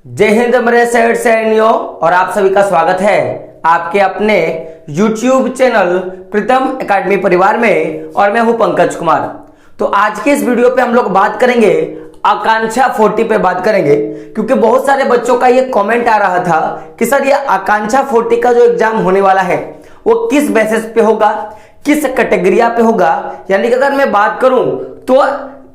जय हिंद मेरे शहर सैनियों, और आप सभी का स्वागत है आपके अपने YouTube चैनल प्रीतम एकेडमी परिवार में। और मैं हूं पंकज कुमार। तो आज के इस वीडियो पे हम लोग बात करेंगे आकांक्षा 40 पे बात करेंगे, क्योंकि बहुत सारे बच्चों का ये कमेंट आ रहा था कि सर ये आकांक्षा 40 का जो एग्जाम होने वाला है वो किस बेसिस पे होगा, किस कैटेगरिया पे होगा। यानी कि अगर मैं बात करूं तो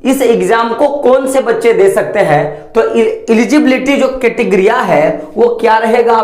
इस एग्जाम को कौन से बच्चे दे सकते हैं, तो एलिजिबिलिटी जो कैटेगरिया है वो क्या रहेगा,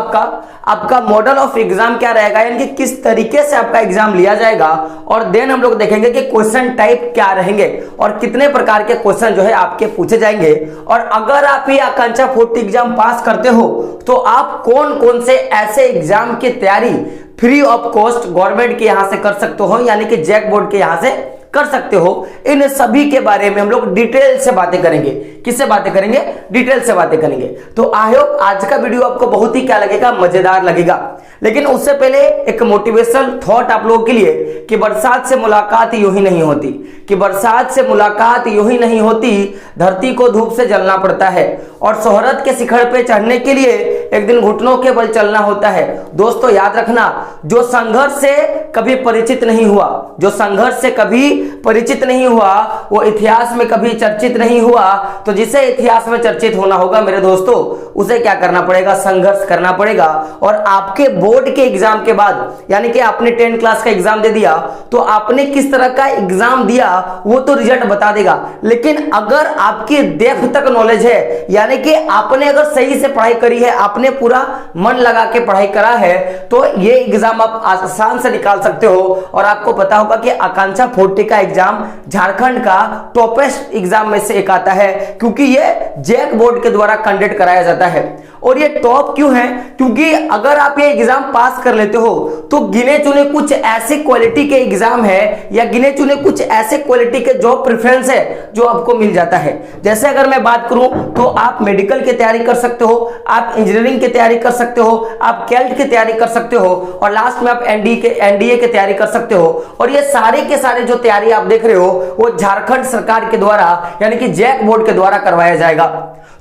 आपका मॉडल ऑफ एग्जाम क्या रहेगा, यानी कि किस तरीके से आपका एग्जाम लिया जाएगा। और देन हम लोग देखेंगे कि क्वेश्चन टाइप क्या रहेंगे और कितने प्रकार के क्वेश्चन जो है आपके पूछे जाएंगे। और अगर आप ये आकांक्षा 40 एग्जाम पास करते हो तो आप कौन कौन से ऐसे एग्जाम की तैयारी फ्री ऑफ कॉस्ट गवर्नमेंट के यहां से कर सकते हो, यानी कि जैक बोर्ड के यहां से कर सकते हो। इन सभी के बारे में हम लोग डिटेल से बातें करेंगे। किससे बातें करेंगे? डिटेल से बातें करेंगे। तो आई होप आज का वीडियो आपको बहुत ही क्या लगेगा, मजेदार लगेगा। लेकिन उससे पहले एक मोटिवेशनल थॉट आप लोगों के लिए कि बरसात से मुलाकात यूं ही नहीं होती, कि बरसात से मुलाकात यूं ही नहीं होती, धरती को धूप से जलना पड़ता है और शोहरत के शिखर पे चढ़ने के लिए एक दिन घुटनों के बल चलना होता है। दोस्तों याद रखना, जो संघर्ष से कभी परिचित नहीं हुआ, जो संघर्ष से कभी परिचित नहीं हुआ वो इतिहास में कभी चर्चित नहीं हुआ। तो जिसे इतिहास में चर्चित होना होगा मेरे दोस्तों, उसे क्या करना पड़ेगा? संघर्ष करना पड़ेगा। और आपके बोर्ड के एग्जाम के बाद, यानी कि आपने 10 क्लास का एग्जाम दे दिया तो आपने किस तरह का एग्जाम दिया वो तो रिजल्ट बता देगा। लेकिन अगर आपकी डेप्थ तक नॉलेज है, यानी कि आपने अगर सही से पढ़ाई करी है, आपने पूरा मन लगा के पढ़ाई करा है, तो ये एग्जाम आप आसान से निकाल सकते हो। और आपको पता होगा कि आकांक्षा 40 का एग्जाम झारखंड का टॉपेस्ट एग्जाम में से एक आता है, क्योंकि ये जैक बोर्ड के द्वारा कंडक्ट कराया जाता है। और ये टॉप क्यों है? क्योंकि अगर आप ये एग्जाम पास कर लेते हो तो गिने चुने कुछ ऐसे क्वालिटी के एग्जाम है या गिने चुने कुछ ऐसे क्वालिटी के जॉब प्रेफरेंस है जो आपको मिल जाता है। जैसे अगर मैं बात करूं तो आप मेडिकल की तैयारी कर सकते हो, आप इंजीनियरिंग की तैयारी कर सकते हो, आप कैल्ट की तैयारी कर सकते हो, और लास्ट में आप एनडीए की तैयारी कर सकते हो। और ये सारे के सारे जो तैयारी आप देख रहे हो वो झारखंड सरकार के द्वारा, यानी कि जैक बोर्ड के द्वारा करवाया जाएगा।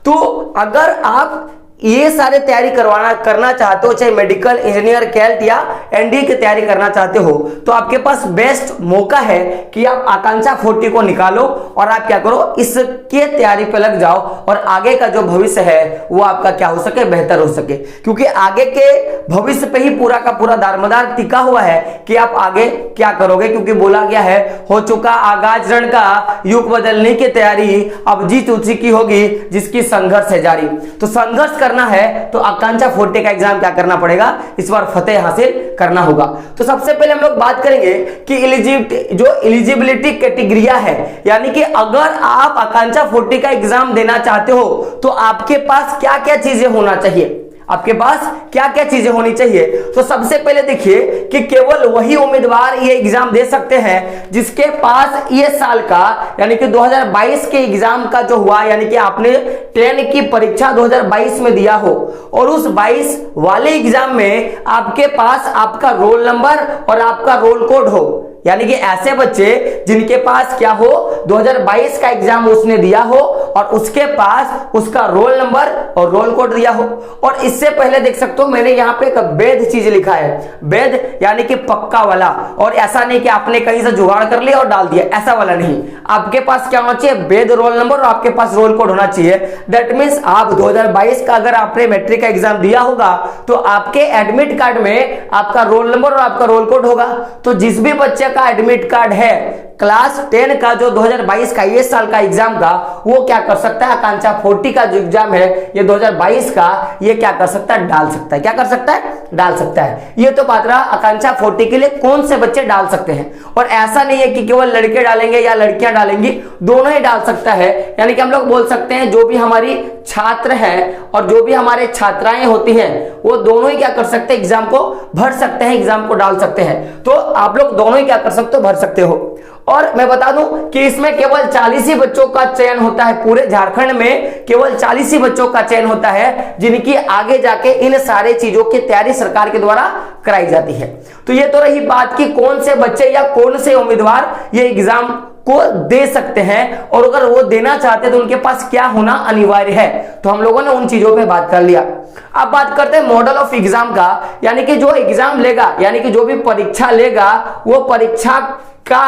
तो अगर आप ये सारे तैयारी करना चाहते हो, चाहे मेडिकल, इंजीनियर, कैल्ट या एनडीए की तैयारी करना चाहते हो, तो आपके पास बेस्ट मौका है कि आप आकांक्षा 40 को निकालो और आप क्या करो, इसके तैयारी पे लग जाओ और आगे का जो भविष्य है वो आपका क्या हो सके, बेहतर हो सके। क्योंकि आगे के भविष्य पे ही पूरा का पूरा दारोमदार टिका हुआ है कि आप आगे क्या करोगे। क्योंकि बोला गया है, हो चुका आगाज रण का, युग बदलने की तैयारी, अब जीत उसी की होगी जिसकी संघर्ष है जारी। तो संघर्ष करना है तो आकांक्षा 40 का एग्जाम क्या करना पड़ेगा, इस बार फतेह हासिल करना होगा। तो सबसे पहले हम लोग बात करेंगे कि एलिजिबिलिटी कैटेगरिया है, यानी कि अगर आप आकांक्षा 40 का एग्जाम देना चाहते हो तो आपके पास क्या क्या चीजें होना चाहिए, आपके पास क्या क्या चीजें होनी चाहिए। तो सबसे पहले देखिए कि केवल वही उम्मीदवार ये एग्जाम दे सकते हैं जिसके पास ये साल का, यानी कि 2022 के एग्जाम का जो हुआ, यानी कि आपने 10 की परीक्षा 2022 में दिया हो और उस 22 वाले एग्जाम में आपके पास आपका रोल नंबर और आपका रोल कोड हो। यानी कि ऐसे बच्चे जिनके पास क्या हो, 2022 का एग्जाम उसने दिया हो और उसके पास उसका रोल नंबर और रोल कोड दिया हो। और इससे पहले देख सकते हो मैंने यहाँ पे एक वैध चीज लिखा है, वैध यानी कि पक्का वाला। और ऐसा नहीं कि आपने कहीं से जुगाड़ कर लिया और डाल दिया, ऐसा वाला नहीं। आपके पास क्या होना चाहिए, वैध रोल नंबर और आपके पास रोल कोड होना चाहिए। दैट मीन्स आप 2022 का अगर आपने मैट्रिक का एग्जाम दिया होगा तो आपके एडमिट कार्ड में आपका रोल नंबर और आपका रोल कोड होगा। तो जिस भी बच्चे का एडमिट कार्ड है क्लास 10 का जो 2022 का ये साल का एग्जाम का, वो क्या कर सकता है, आकांक्षा 40 का जो एग्जाम है ये 2022 का, ये क्या कर सकता है, डाल सकता है। क्या कर सकता है, डाल सकता है। ये तो बात रहा आकांक्षा 40 के लिए कौन से बच्चे डाल सकते हैं। और ऐसा नहीं है कि केवल लड़के डालेंगे या लड़कियां डालेंगी, दोनों ही डाल सकता है। यानी कि हम लोग बोल सकते हैं जो भी हमारी छात्र हैं और जो भी हमारे छात्राएं होती हैं वो दोनों ही क्या कर सकते हैं, एग्जाम को भर सकते हैं, एग्जाम को डाल सकते हैं। तो आप लोग दोनों ही क्या कर सकते हो, भर सकते हो। और मैं बता दूं कि इसमें केवल 40 ही बच्चों का चयन होता है, पूरे झारखंड में केवल 40 ही बच्चों का चयन होता है जिनकी आगे जाके इन सारे चीजों की तैयारी सरकार के द्वारा कराई जाती है। तो ये तो रही बात कि कौन से बच्चे या कौन से उम्मीदवार ये एग्जाम को दे सकते हैं, और अगर वो देना चाहते हैं तो उनके पास क्या होना अनिवार्य है। तो हम लोगों ने उन चीजों पे बात कर लिया। अब बात करते हैं मॉडल ऑफ एग्जाम का, यानी कि जो एग्जाम लेगा, यानी कि जो भी परीक्षा लेगा वो परीक्षा का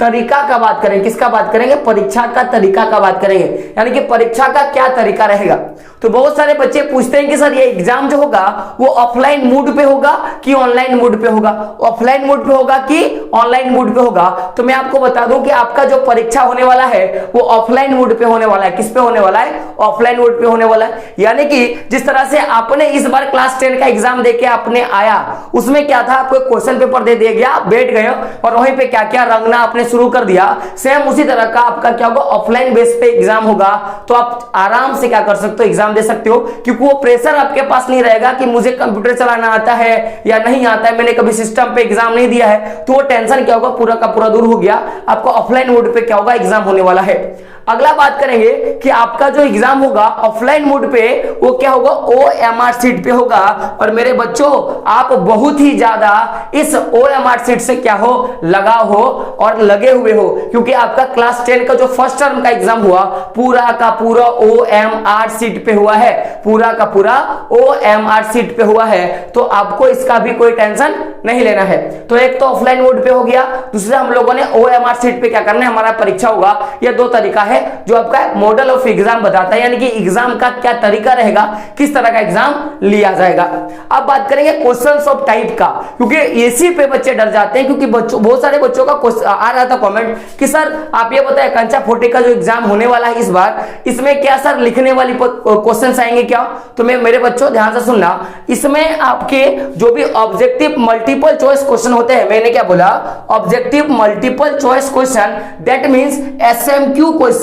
तरीका का बात करेंगे। किसका बात करेंगे? परीक्षा का तरीका का बात करेंगे, यानी कि परीक्षा का क्या तरीका रहेगा। तो बहुत सारे बच्चे पूछते हैं कि सर ये एग्जाम जो होगा वो ऑफलाइन मोड पे होगा कि ऑनलाइन मोड पे होगा, ऑफलाइन मोड पे होगा कि ऑनलाइन मोड पे होगा। तो मैं आपको बता दूं कि आपका जो परीक्षा होने वाला है वो ऑफलाइन मोड पे होने वाला है। किस पे होने वाला है? ऑफलाइन मोड पे होने वाला है। यानी कि जिस तरह से आपने इस बार क्लास 10 का एग्जाम देके आपने आया, उसमें क्या था, आपको क्वेश्चन पेपर दे दिया गया, बैठ गए और वहीं पे क्या क्या रंगना आपने शुरू कर दिया। सेम उसी तरह का आपका क्या होगा, ऑफलाइन बेस पे एग्जाम होगा। तो आप आराम से क्या कर सकते हो, एग्जाम दे सकते हो, क्योंकि वो प्रेशर आपके पास नहीं रहेगा कि मुझे कंप्यूटर चलाना आता है या नहीं आता है, मैंने कभी सिस्टम पे एग्जाम नहीं दिया है। तो वो टेंशन क्या होगा, पूरा का पूरा दूर हो गया। आपको ऑफलाइन मोड पे क्या होगा, एग्जाम होने वाला है। अगला बात करेंगे कि आपका जो एग्जाम होगा ऑफलाइन मोड पे वो क्या होगा, OMR सीट पे होगा। और मेरे बच्चों आप बहुत ही ज्यादा इस OMR सीट से क्या हो, लगाव हो और लगे हुए हो, क्योंकि आपका क्लास 10 का जो फर्स्ट टर्म का एग्जाम हुआ पूरा का पूरा OMR सीट पे हुआ है, पूरा का पूरा OMR सीट पे हुआ है। तो आपको इसका भी कोई टेंशन नहीं लेना है। तो एक तो ऑफलाइन मोड पे हो गया, दूसरा हम लोगों ने OMR सीट पे क्या करना है, हमारा परीक्षा होगा। यह दो तरीका है जो आपका मॉडल ऑफ एग्जाम बताता है, यानी कि एग्जाम का क्या तरीका रहेगा, किस तरह का एग्जाम लिया जाएगा। अब बात करेंगे क्वेश्चंस ऑफ टाइप का, क्योंकि इसी पे बच्चे डर जाते हैं, क्योंकि बच्चों बहुत सारे बच्चों का आ रहा था कमेंट कि सर आप ये बताएं कंचा 40 का जो एग्जाम होने वाला है इस बार, इसमें क्या सर लिखने वाली क्वेश्चंस आएंगे क्या? तो मेरे बच्चों ध्यान से सुनना, इसमें आपके जो भी ऑब्जेक्टिव मल्टीपल चॉइस क्वेश्चन होते हैं, मैंने क्या बोला, objective multiple choice question, that means SMQ question.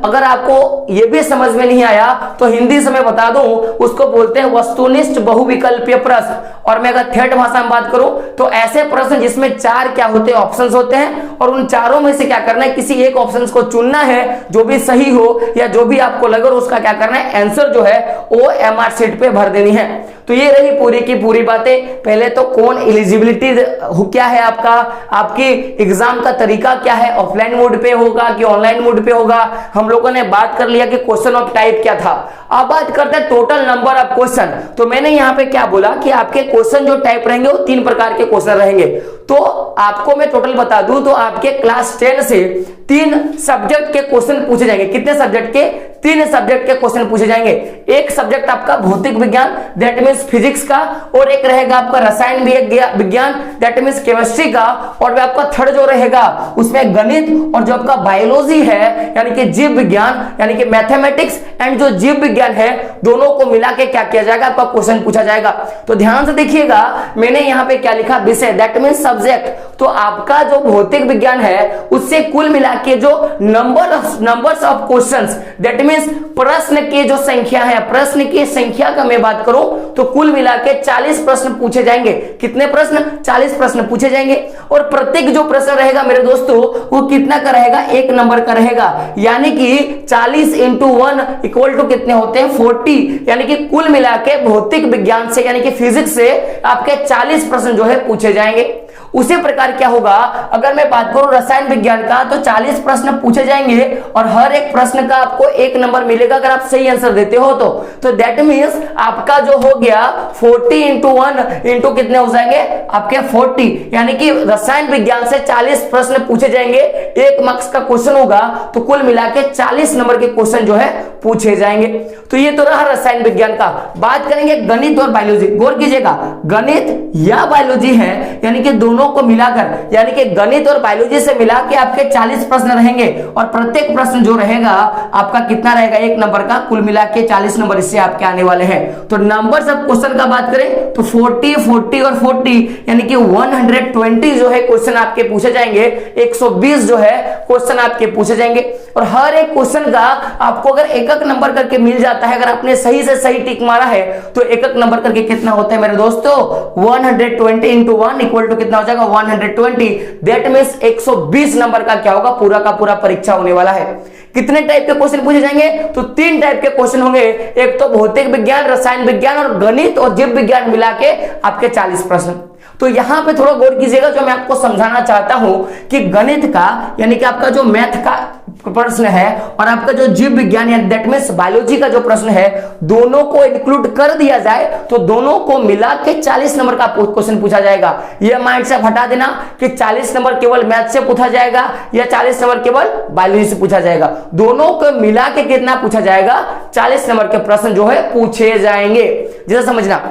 अगर आपको ये भी समझ में नहीं आया तो हिंदी से मैं बता दूं, उसको बोलते हैं वस्तुनिष्ठ बहुविकल्पीय प्रश्न। और मैं अगर थर्ड भाषा में बात करूं तो ऐसे प्रश्न जिसमें चार क्या होते हैं, ऑप्शंस होते हैं, और उन चारों में से क्या करना है, किसी एक ऑप्शंस को चुनना है जो भी सही हो या जो भी आपको लगे, और उसका क्या करना है, आंसर जो है OMR शीट पे भर देनी है। तो ये रही पूरी की पूरी बातें। पहले तो कौन एलिजिबिलिटी क्या है आपका, आपकी एग्जाम का तरीका क्या है, ऑफलाइन मोड पे होगा कि ऑनलाइन मोड पे होगा, हम लोगों ने बात कर लिया कि क्वेश्चन ऑफ टाइप क्या था। अब बात करते हैं टोटल नंबर ऑफ क्वेश्चन। तो मैंने यहां पे क्या बोला कि आपके क्वेश्चन जो टाइप रहेंगे वो 3 प्रकार के क्वेश्चन रहेंगे। तो आपको मैं टोटल बता दूं तो आपके क्लास 10 से 3 सब्जेक्ट के क्वेश्चन पूछे जाएंगे। कितने सब्जेक्ट के? 3 सब्जेक्ट के क्वेश्चन पूछे जाएंगे। एक सब्जेक्ट आपका भौतिक विज्ञान, दैट मींस फिजिक्स का, और एक रहेगा आपका रसायन विज्ञान, दैट मींस केमिस्ट्री का, और आपका थर्ड जो रहेगा उसमें गणित, और जो आपका बायोलॉजी है यानी कि जीव विज्ञान, यानी कि मैथमेटिक्स एंड जो जीव विज्ञान है, दोनों को मिला के क्या किया जाएगा, आपका क्वेश्चन पूछा जाएगा। तो ध्यान से देखिएगा, मैंने यहां पे क्या लिखा, विषय, दैट मींस सब्जेक्ट। तो आपका जो भौतिक विज्ञान है उससे कुल मिला के जो numbers of questions, that means प्रश्न की जो संख्या है, प्रश्न की संख्या का मैं बात करूं तो कुल मिला के 40 प्रश्न पूछे जाएंगे। कितने प्रश्न? 40 प्रश्न पूछे जाएंगे। और प्रत्येक जो प्रश्न रहेगा मेरे दोस्तों वो कितना का रहेगा, 1 नंबर का रहेगा। यानी कि 40 × 1 इक्वल टू कितने होते हैं, 40। यानी कि कुल मिला के भौतिक विज्ञान से यानी कि फिजिक्स से आपके 40 प्रश्न जो है पूछे जाएंगे। उसी प्रकार क्या होगा, अगर मैं बात करूं रसायन विज्ञान का, तो 40 प्रश्न पूछे जाएंगे और हर एक प्रश्न का आपको 1 नंबर मिलेगा अगर आप सही आंसर देते हो तो दैट मींस आपका जो हो गया 40 × 1 इंटू कितने हो जाएंगे आपके 40। यानी कि रसायन विज्ञान से 40 प्रश्न पूछे जाएंगे, 1 मार्क्स का क्वेश्चन होगा, तो कुल मिला के 40 नंबर के क्वेश्चन जो है पूछे जाएंगे। तो ये तो रहा रसायन विज्ञान का। बात करेंगे गणित और बायोलॉजी। गौर कीजिएगा, गणित या बायोलॉजी है, यानी कि दोनों को मिलाकर, यानी कि गणित और बायोलॉजी से मिला के आपके 40 प्रश्न रहेंगे, और प्रत्येक प्रश्न जो रहेगा आपका कितना रहेगा, 1 नंबर का। कुल मिला के 40 नंबर इससे आपके आने वाले हैं। तो नंबर्स ऑफ क्वेश्चन का बात करें तो 40, 40 और 40 यानी कि 120 जो है क्वेश्चन आपके पूछे जाएंगे। 120 जो है क्वेश्चन आपके पूछे जाएंगे, और हर एक क्वेश्चन का आपको अगर एक नंबर करके मिल जाता है, अगर आपने सही से सही टिक मारा है तो एक नंबर करके कितना होता है मेरे दोस्तों, 120 × 1 इक्वल टू कितना हो जाएगा, 120। दैट मींस 120 नंबर का क्या होगा, पूरा का पूरा परीक्षा होने वाला है। कितने टाइप के क्वेश्चन पूछे जाएंगे, तो 3 टाइप के क्वेश्चन होंगे। एक तो भौतिक विज्ञान, रसायन विज्ञान और गणित और जीव विज्ञान मिला के आपके 40 प्रश्न। तो यहां पे थोड़ा गौर कीजिएगा, जो मैं आपको समझाना चाहता हूं कि गणित का यानी कि आपका जो मैथ का प्रश्न है और आपका जो जीव विज्ञान या दैट मींस बायोलॉजी का जो प्रश्न है, दोनों को इंक्लूड कर दिया जाए तो दोनों को मिला के 40 नंबर का क्वेश्चन पूछा जाएगा। यह माइंड से हटा देना कि 40 नंबर केवल मैथ से पूछा जाएगा या 40 नंबर केवल बायोलॉजी से पूछा जाएगा। दोनों को मिला के कितना पूछा जाएगा, 40 नंबर के प्रश्न जो है पूछे जाएंगे। जैसा समझना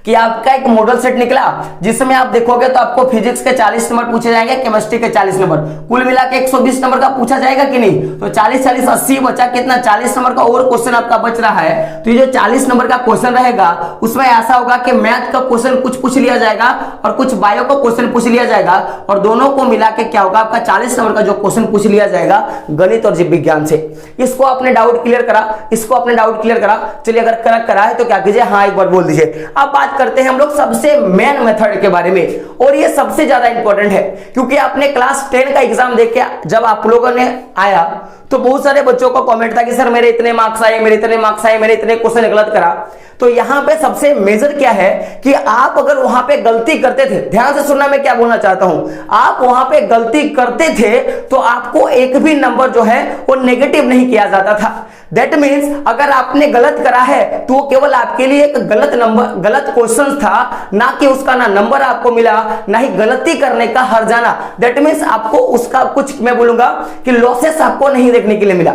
कि आपका एक मॉडल सेट निकला जिसमें आप देखोगे तो आपको फिजिक्स के 40 नंबर पूछे जाएंगे, केमिस्ट्री के 40 नंबर, कुल मिला के 120 नंबर का पूछा जाएगा कि नहीं। तो 40 40 80 बचा कितना, 40 नंबर का और क्वेश्चन आपका बच रहा है। तो ये जो 40 नंबर का क्वेश्चन रहेगा उसमें ऐसा होगा कि मैथ का क्वेश्चन कुछ पूछ लिया जाएगा और कुछ बायो का क्वेश्चन पूछ लिया जाएगा और दोनों को मिला के क्या होगा, आपका 40 नंबर का जो क्वेश्चन पूछ लिया जाएगा गणित और जीव विज्ञान से। इसको आपने डाउट क्लियर करा, इसको आपने डाउट क्लियर करा। चलिए अगर करेक्ट करा है तो क्या कीजिए, हाँ एक बार बोल दीजिए। अब बात करते हैं हम लोग सबसे मेन मेथड के बारे में, और ये सबसे ज्यादा इंपॉर्टेंट है क्योंकि आपने क्लास 10 का एग्जाम देख के जब आप लोगों ने आया तो बहुत सारे बच्चों का कमेंट था कि सर मेरे इतने मार्क्स आए, मेरे इतने मार्क्स आए, मैंने इतने क्वेश्चन गलत करा। तो यहां पे सबसे मेजर क्या है कि आप अगर वहां पे गलती करते थे, ध्यान से सुनना मैं क्या बोलना चाहता हूं, आप वहां पे गलती करते थे तो आपको एक भी नंबर जो है वो नेगेटिव नहीं किया जाता था। दैट मीन्स अगर आपने गलत करा है तो वो केवल आपके लिए एक गलत नंबर, गलत क्वेश्चन था, ना कि उसका ना नंबर आपको मिला ना ही गलती करने का हर्जाना। दैट मीन्स आपको उसका कुछ मैं बोलूंगा कि लॉसेस आपको नहीं देखने के लिए मिला,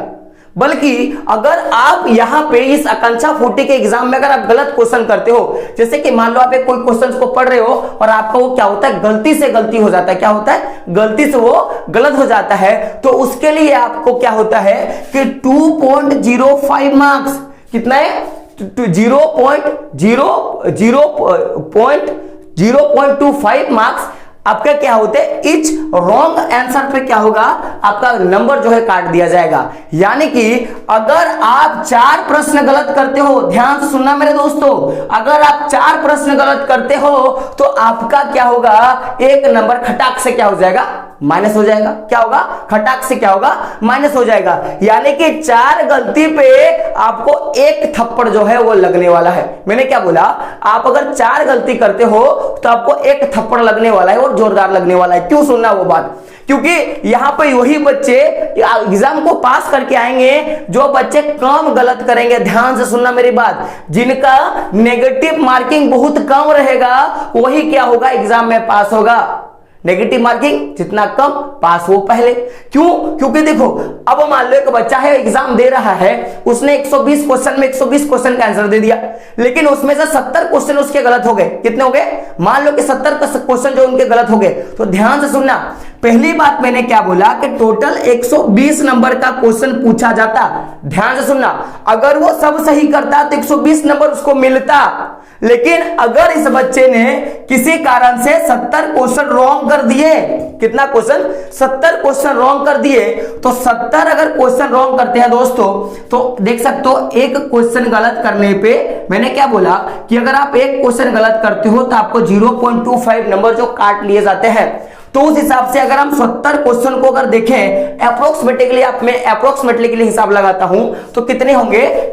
बल्कि अगर आप यहां पे इस आकांक्षा 40 के एग्जाम में अगर आप गलत क्वेश्चन करते हो, जैसे कि मान लो आप एक कोई क्वेश्चन को पढ़ रहे हो और आपका वो क्या होता है, गलती से गलती हो जाता है, क्या होता है, गलती से वो गलत हो जाता है, तो उसके लिए आपको क्या होता है कि 2.05 मार्क्स, कितना है 0.25 मार्क्स आपका क्या होते हैं, इच रॉन्ग आंसर पे क्या होगा, आपका नंबर जो है काट दिया जाएगा। यानी कि अगर आप 4 प्रश्न गलत करते हो, ध्यान से सुनना मेरे दोस्तों, अगर आप 4 प्रश्न गलत करते हो तो आपका क्या होगा, एक नंबर खटाक से क्या हो जाएगा, माइनस हो जाएगा। क्या होगा, खटाक से क्या होगा, माइनस हो जाएगा। यानी कि 4 गलती पे आपको एक थप्पड़ जो है वो लगने वाला है। मैंने क्या बोला, आप अगर 4 गलती करते हो तो आपको एक थप्पड़ लगने वाला है और जोरदार लगने वाला है। क्यों सुनना वो बात, क्योंकि यहां पे वही बच्चे एग्जाम को पास करके आएंगे जो बच्चे कम गलत करेंगे। ध्यान से सुनना मेरी बात, जिनका नेगेटिव मार्किंग बहुत कम रहेगा वही क्या होगा, एग्जाम में पास होगा। नेगेटिव मार्किंग जितना कम, पास हो पहले। क्यों, क्योंकि देखो अब मान लो एक बच्चा है एग्जाम दे रहा है, उसने 120 क्वेश्चन में 120 क्वेश्चन का आंसर दे दिया, लेकिन उसमें से 70 क्वेश्चन उसके गलत हो गए। कितने हो गए, मान लो कि 70 क्वेश्चन जो उनके गलत हो गए। तो ध्यान से सुनना, पहली बात मैंने क्या बोला कि टोटल 120 नंबर का क्वेश्चन पूछा जाता। ध्यान से सुनना, अगर वो सब सही करता तो 120 नंबर उसको मिलता, लेकिन अगर इस बच्चे ने किसी कारण से 70 क्वेश्चन रॉन्ग कर दिए, कितना क्वेश्चन, 70 क्वेश्चन रॉन्ग कर दिए, तो 70 अगर क्वेश्चन रॉन्ग करते हैं दोस्तों तो देख सकते हो एक क्वेश्चन गलत करने पे मैंने क्या बोला कि अगर आप एक क्वेश्चन गलत करते हो तो आपको 0.25 नंबर जो काट लिए जाते हैं। तो उस हिसाब से अगर हम 70 क्वेश्चन को अगर देखें अप्रोक्सीमेटली, आप मैं अप्रोक्सीमेटली के लिए हिसाब लगाता हूं तो कितने होंगे,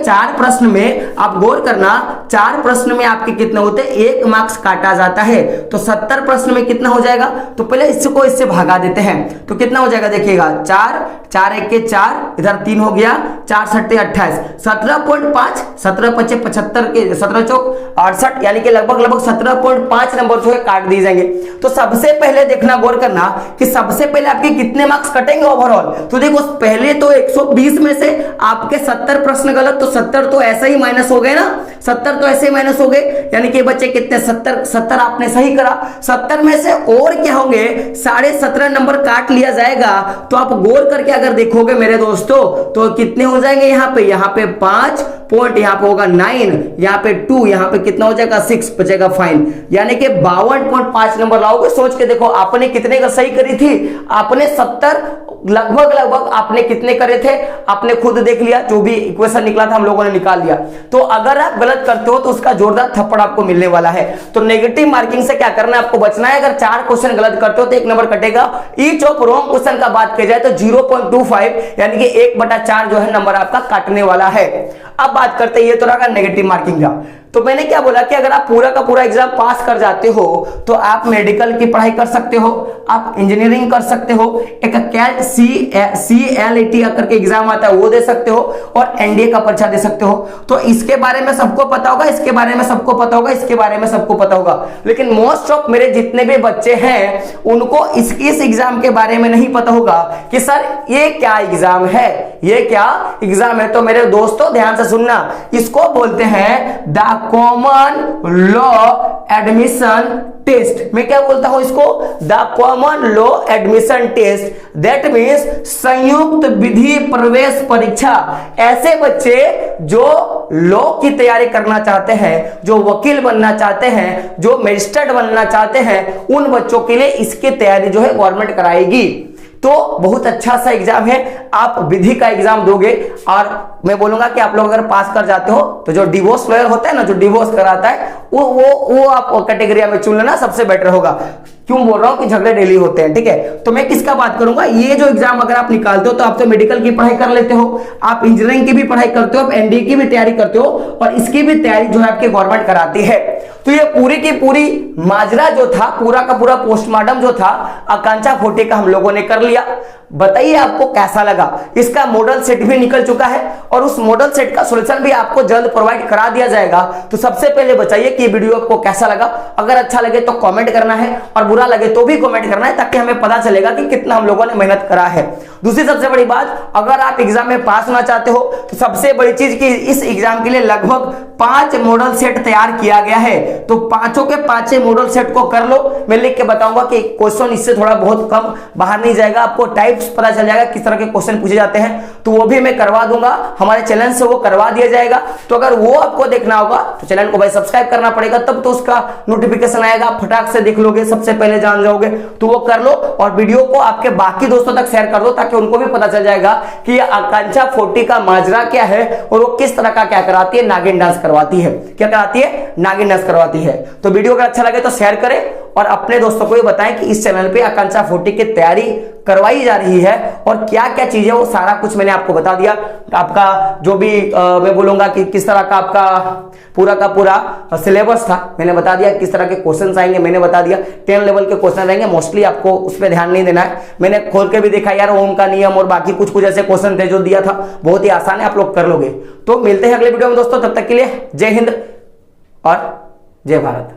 4 प्रश्न में आप गौर करना, 4 प्रश्न में आपके कितने होते हैं, 1 मार्क्स काटा जाता है। तो 70 प्रश्न में कितना हो जाएगा, तो पहले इसको इससे भागा देते हैं तो कितना हो जाएगा, देखिएगा 4 4 1 के 4, इधर 3 हो गया, 4 7 28, 17.5, 17 5 75 के 17 चौक 68, यानी कि लगभग 17.5 नंबर जो है काट दिए जाएंगे। तो सबसे पहले देखना, गौर करना कि सबसे पहले आपके कितने मार्क्स कटेंगे ओवरऑल। तो देखो पहले तो 120 में से आपके 70 प्रश्न गलत, तो 70 तो ऐसे ही माइनस हो गए ना, 70 तो ऐसे ही माइनस हो गए, यानी कि बच्चे कितने, 70 आपने सही करा। 70 में से और क्या होंगे, 17.5 नंबर काट लिया जाएगा। तो आप गौर करके अगर देखोगे मेरे दोस्तों तो कितने हो जाएंगे, यहाँ पे 5 पॉइंट, यहाँ पे होगा 9, यहाँ पे 2, यहाँ पे कितना हो जाएगा 6, बचेगा फाइन, यानी कि 52.5 नंबर लाओगे। सोच के देखो आपने कितने का सही करी थी, आपने 70 लगभग आपने कितने करे थे, आपने खुद देख लिया, जो भी इक्वेशन निकला था हम लोगों ने निकाल लिया। तो अगर आप गलत करते हो तो उसका जोरदार थप्पड़ आपको मिलने वाला है। तो नेगेटिव मार्किंग से क्या करना है, आपको बचना है। अगर 4 क्वेश्चन गलत करते हो तो 1 नंबर कटेगा। ईच ऑफ रॉन्ग क्वेश्चन का बात की जाए तो 0.25 यानी कि 1/4 जो है नंबर आपका काटने वाला है। अब बात करते हैं, ये तो रहा नेगेटिव मार्किंग का। तो मैंने क्या बोला कि अगर आप पूरा का पूरा एग्जाम पास कर जाते हो तो आप मेडिकल की पढ़ाई कर सकते हो, आप इंजीनियरिंग कर सकते हो, एक कैट CLAT करके एग्जाम आता है वो दे सकते हो, और NDA का परीक्षा दे सकते हो। तो इसके बारे में सबको पता होगा, इसके बारे में सबको पता होगा, इसके बारे में सबको पता होगा, लेकिन मोस्ट ऑफ मेरे जितने भी बच्चे हैं उनको इस एग्जाम के बारे में नहीं पता होगा कि सर ये क्या एग्जाम है, ये क्या एग्जाम है। तो मेरे दोस्तों ध्यान से सुनना, इसको बोलते हैं the common law admission test. मैं क्या बोलता हूं इसको? The common law admission test, that means संयुक्त विधि प्रवेश परीक्षा। ऐसे बच्चे जो लॉ की तैयारी करना चाहते हैं, जो वकील बनना चाहते हैं, जो मजिस्ट्रेट बनना चाहते हैं, उन बच्चों के लिए इसकी तैयारी जो है गवर्नमेंट कराएगी। तो बहुत अच्छा सा एग्जाम है, आप विधि का एग्जाम दोगे, और मैं बोलूंगा कि आप लोग अगर पास कर जाते हो तो जो डिवोर्स लॉयर होता है ना, जो डिवोर्स कराता है, वो आप कैटेगरी में चुन लेना, सबसे बेटर होगा। क्यों बोल रहा हूं कि झगड़े डेली होते हैं, ठीक है। तो मैं किसका बात करूंगा, ये जो एग्जाम अगर आप निकालते हो तो आप तो मेडिकल की पढ़ाई कर लेते हो, आप इंजीनियरिंग की भी पढ़ाई करते हो, आप NDA की भी तैयारी करते हो, और इसकी भी तैयारी जो है आपकी गवर्नमेंट कराती है। तो ये पूरी की पूरी माजरा जो था, पूरा का पूरा पोस्टमार्टम जो था आकांक्षा फोर्टी का हम लोगों ने कर लिया। बताइए आपको कैसा लगा। इसका मॉडल सेट भी निकल चुका है और उस मॉडल सेट का सॉल्यूशन भी आपको जल्द प्रोवाइड करा दिया जाएगा। तो सबसे पहले बताइए कि ये वीडियो आपको कैसा लगा। अगर अच्छा लगे तो कमेंट करना है, और बुरा लगे तो भी कमेंट करना है, ताकि हमें पता चलेगा कि कितना हम लोगों ने मेहनत करा है। दूसरी सबसे बड़ी बात, अगर आप एग्जाम में पास होना चाहते हो तो सबसे बड़ी चीज कि इस एग्जाम के लिए लगभग 5 मॉडल सेट तैयार किया गया है। तो पांचों के 5 मॉडल सेट को कर लो। मैं लिख के बताऊंगा कि क्वेश्चन इससे थोड़ा बहुत कम बाहर नहीं जाएगा, आपको टाइप्स पता चल जाएगा किस तरह के क्वेश्चन पूछे जाते हैं, तो वो भी मैं करवा दूंगा, हमारे चैनल से वो करवा दिया जाएगा। तो अगर वो आपको देखना होगा तो चैनल को भाई सब्सक्राइब करना पड़ेगा, तब तो उसका नोटिफिकेशन आएगा, फटाक से देख लोगे, सबसे पहले जान जाओगे। तो वो कर लो, और वीडियो को आपके बाकी दोस्तों तक शेयर कर दो, ताकि उनको भी पता चल जाएगा कि ये आकांक्षा फोर्टी का माजरा क्या है, और वो किस तरह का क्या कराती है, नागिन डांस करवाती है। क्या कराती है? नागिन डांस करवाती है। तो वीडियो अगर अच्छा लगे तो शेयर करें, और अपने दोस्तों को भी बताएं कि इस चैनल पे आकांक्षा फोर्टी की तैयारी करवाई जा रही है, और क्या क्या चीजें वो सारा कुछ मैंने आपको बता दिया। आपका जो भी मैं बोलूंगा कि किस तरह का आपका पूरा का पूरा सिलेबस था, मैंने बता दिया। किस तरह के क्वेश्चन आएंगे मैंने बता दिया। 10 लेवल के क्वेश्चन आएंगे, मोस्टली आपको उस पर ध्यान नहीं देना है। मैंने खोल के भी देखा यार, ओम का नियम और बाकी कुछ कुछ ऐसे क्वेश्चन थे जो दिया था, बहुत ही आसान है, आप लोग कर लोगे। तो मिलते हैं अगले वीडियो में दोस्तों, तब तक के लिए जय हिंद और जय भारत।